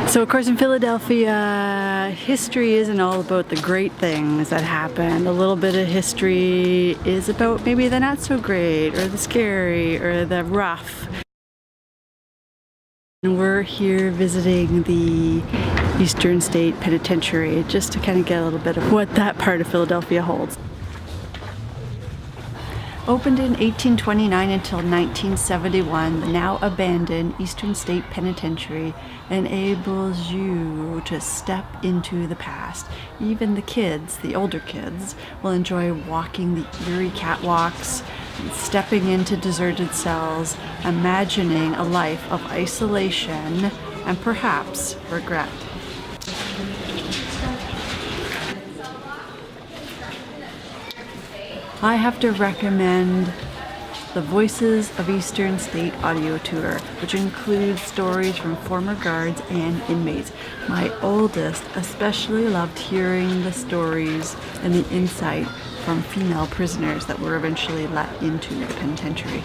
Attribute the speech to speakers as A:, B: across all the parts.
A: So of course in Philadelphia, history isn't all about the great things that happened. A little bit of history is about maybe the not so great, or the scary, or the rough. And we're here visiting the Eastern State Penitentiary just to kind of get a little bit of what that part of Philadelphia holds. Opened in 1829 until 1971, the now abandoned Eastern State Penitentiary enables you to step into the past. Even the kids, the older kids, will enjoy walking the eerie catwalks, stepping into deserted cells, imagining a life of isolation and perhaps regret. I have to recommend the Voices of Eastern State audio tour, which includes stories from former guards and inmates. My oldest especially loved hearing the stories and the insight from female prisoners that were eventually let into the penitentiary.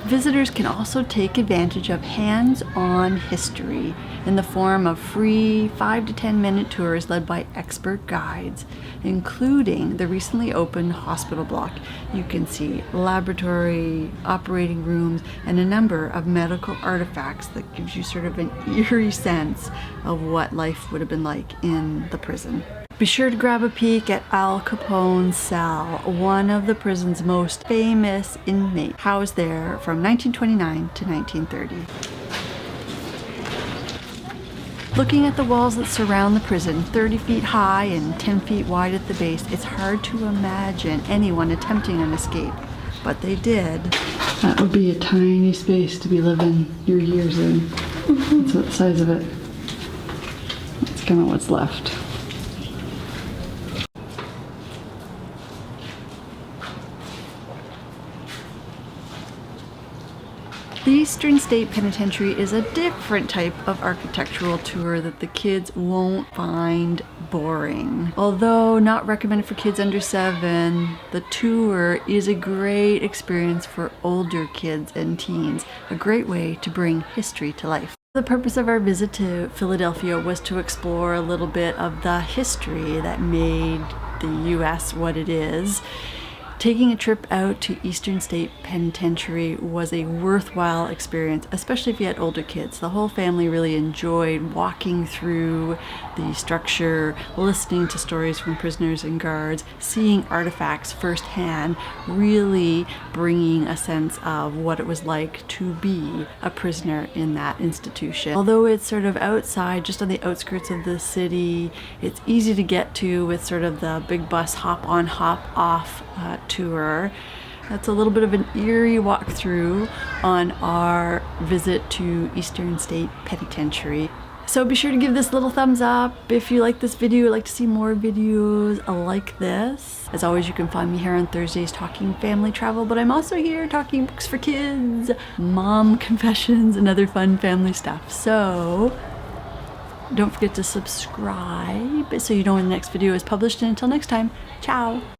A: Visitors can also take advantage of hands-on history in the form of free 5 to 10 minute tours led by expert guides, including the recently opened hospital block. You can see laboratory, operating rooms, and a number of medical artifacts that gives you sort of an eerie sense of what life would have been like in the prison. Be sure to grab a peek at Al Capone's cell, one of the prison's most famous inmates, housed there from 1929 to 1930. Looking at the walls that surround the prison, 30 feet high and 10 feet wide at the base, it's hard to imagine anyone attempting an escape, but they did. That would be a tiny space to be living your years in. That's the size of it. That's kind of what's left. The Eastern State Penitentiary is a different type of architectural tour that the kids won't find boring. Although not recommended for kids under 7, the tour is a great experience for older kids and teens, a great way to bring history to life. The purpose of our visit to Philadelphia was to explore a little bit of the history that made the U.S. what it is. Taking a trip out to Eastern State Penitentiary was a worthwhile experience, especially if you had older kids. The whole family really enjoyed walking through the structure, listening to stories from prisoners and guards, seeing artifacts firsthand, really bringing a sense of what it was like to be a prisoner in that institution. Although it's sort of outside, just on the outskirts of the city, it's easy to get to with sort of the big bus hop on, hop off tour. That's a little bit of an eerie walkthrough on our visit to Eastern State Penitentiary. So be sure to give this little thumbs up if you like this video, would like to see more videos like this. As always, you can find me here on Thursdays talking family travel, but I'm also here talking books for kids, mom confessions, and other fun family stuff. So don't forget to subscribe so you know when the next video is published. And until next time, ciao!